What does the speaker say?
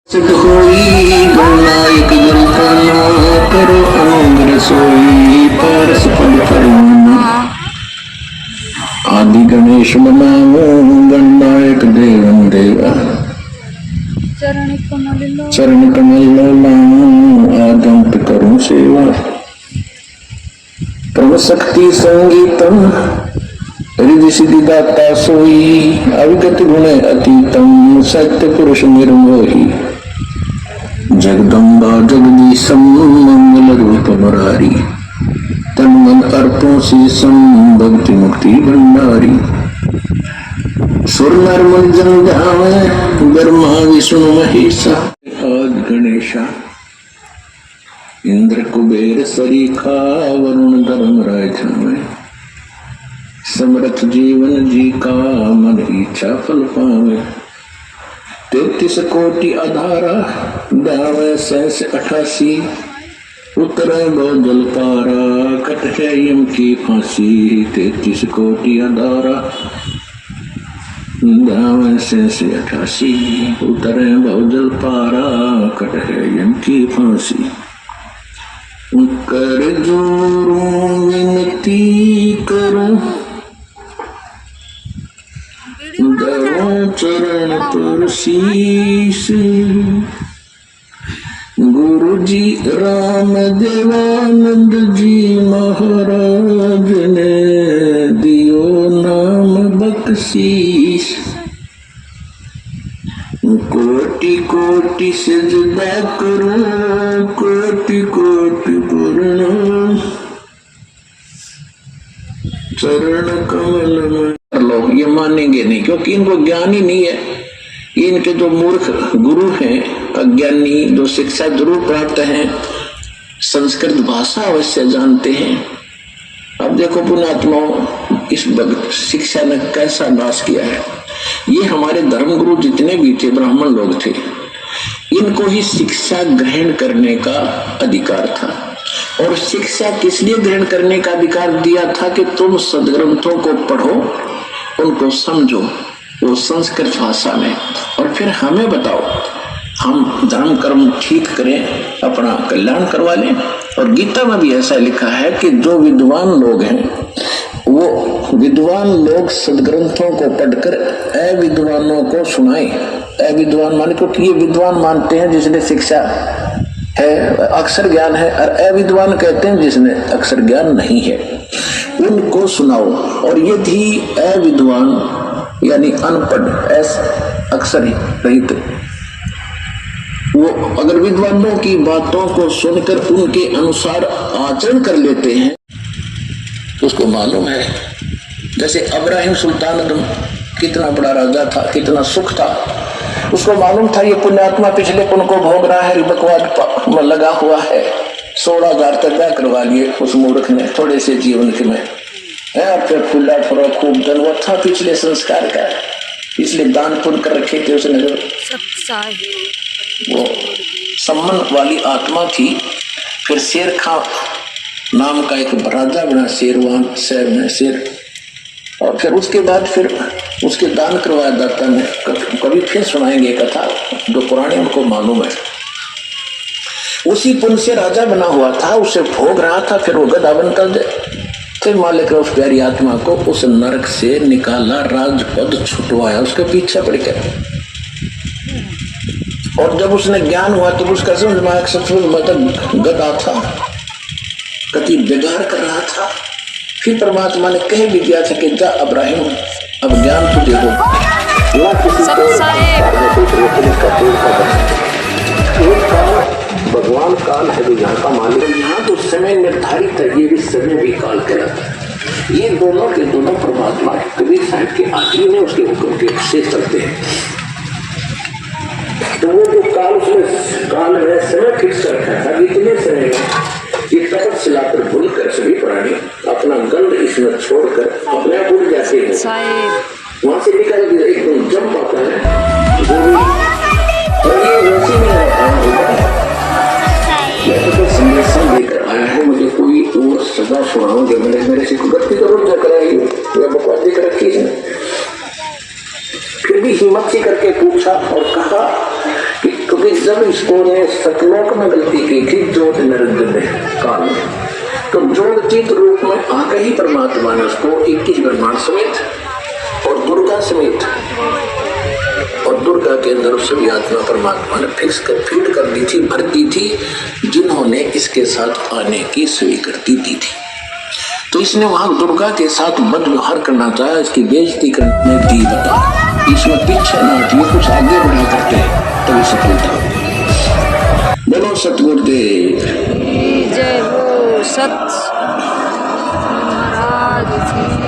होई गणनायक जलताना करो अनंग रसोई पारस पद परवाना आदि गणेश मनाओ गणनायक देवं देवा चरण कमल लाऊं आगंत करूं सेवा क्रम शक्ति संगीतम रिद्धि सिद्धि दाता सोई अविगत गुण अतीतम सत्य पुरुष निर्मोही जगदम्बा जगदीशम मंगल रूप मुरारी तन मन अर्पों से भक्ति मुक्ति भंडारी सुर नर मन जन ध्यावे ब्रह्मा विष्णु महेशा आज गणेशा इंद्र कुबेर सरीखा वरुण धर्मराय झावे समर्थ जीवन जी का मन इच्छा फल पावे 33 कोटि आधारा दावे 88 उतरे जल पारा कट है यम की फांसी 33 कोटि आधारा दावे 88 उतरे जल पारा कट है यम की फांसी कर जोरों विनती करूं चरण पर शीश गुरु जी राम देवानंद जी महाराज ने दियो नाम बख्शीश कोटि कोटि सजदा करो कोटि कोटि प्रणाम चरण कमल में लोग ये मानेंगे नहीं क्योंकि इनको ज्ञान ही नहीं है। इनके जो मूर्ख गुरु हैं अज्ञानी जो शिक्षा जरूर प्राप्त हैं संस्कृत भाषा अवश्य जानते हैं। अब देखो पुण्यात्माओं इस शिक्षा ने कैसा नाश किया है। ये हमारे धर्म गुरु जितने भी थे ब्राह्मण लोग थे इनको ही शिक्षा ग्रहण करने का अधिकार था और शिक्षा किस लिए ग्रहण करने का अधिकार दिया था कि तुम सदग्रंथों को पढ़ो उनको समझो वो संस्कृत भाषा में और फिर हमें बताओ हम धर्म कर्म ठीक करें अपना कल्याण करवा लें। और गीता में भी ऐसा लिखा है कि जो विद्वान लोग हैं वो विद्वान लोग सदग्रंथों को पढ़कर अविद्वानों को सुनाएं। अविद्वान माने क्योंकि ये विद्वान मानते हैं जिसने शिक्षा है अक्षर ज्ञान है और अविद्वान कहते हैं जिसने अक्षर ज्ञान नहीं है उनको सुनाओ। और यदि अविद्वान यानी अनपढ़ अक्षर रहित वो अगर विद्वानों की बातों को सुनकर उनके अनुसार आचरण कर लेते हैं तो उसको मालूम है। जैसे इब्राहिम सुल्तान कितना बड़ा राजा था कितना सुख था उसको मालूम था ये पुण्यात्मा पिछले पुण्य को भोग रहा है बकवाद लगा हुआ है 16,000 तक क्या करवा लिए उस मूर्ख ने थोड़े से जीवन के में फिर खुला थोड़ा खूब धनवत था पिछले संस्कार का इसलिए दान पुण्य कर रखे थे उसने वो सम्मान वाली आत्मा थी। फिर शेर खां नाम का एक राजा बना शेरवान शहर में शेर और फिर उसके बाद फिर उसके दान करवाया दाता ने कभी फिर सुनाएंगे कथा जो पुराने उनको मालूम है। उसी पुण्य से राजा बना हुआ था उसे भोग रहा था फिर वो गधा बनता फिर मालिक उस प्यारी आत्मा को उस नरक से निकाला राजपद छुटवाया उसका पीछा पड़ गया। और जब उसने ज्ञान हुआ तो उसका दिमाग सचमुच मतलब गधा था कति बिगाड़ कर रहा था। फिर परमात्मा ने कह भी दिया था कि जा इब्राहिम अब ज्ञान तुझे हो भगवान काल है जो यहाँ का मालिक यहाँ तो समय निर्धारित है ये भी समय भी काल कहलाता है। ये दोनों के दोनों परमात्मा है कबीर साहब के आदमी ने उसके हुक्म के से चलते हैं। तो वो जो काल उसमें काल है समय फिक्स कर रखा था इतने समय ये तपस्या पर भूलकर सभी प्राणी अपना गंध इसमें छोड़कर अपने आप उड़ जाते हैं वहां से निकल के एकदम जम पाता है और ये वैसे में संदेशन लेकर आया है मुझे कोई और सजा सुनाओगे मेरे से गलती जरूर जो कराएगी या बकवास देकर रखी है। फिर भी हिम्मत से करके पूछा और कहा कि क्योंकि जब इसको ने सतलोक में गलती की थी जोत नरेंद्र ने काल में, तो जोड़चित रूप में आकर ही परमात्मा ने उसको 21 ब्रह्मांड समेत और दुर्गा समेत, और दुर्गा के अंदर सभी आत्मा परमात्मा ने फिक्स कर फीड कर दी थी, भर दी थी, जिन्होंने इसके साथ आने की स्वीकृति दी थी। तो इसने वहां दुर्गा के साथ बद व्यवहार करना चाहा, इसकी बेइज्जती करने दी बता, इसमें पीछे ना हटिए, कुछ आगे बढ़ा करते तभी सफलता होगी। बोलो सतगुरुदेव जय हो सत महाराज जी।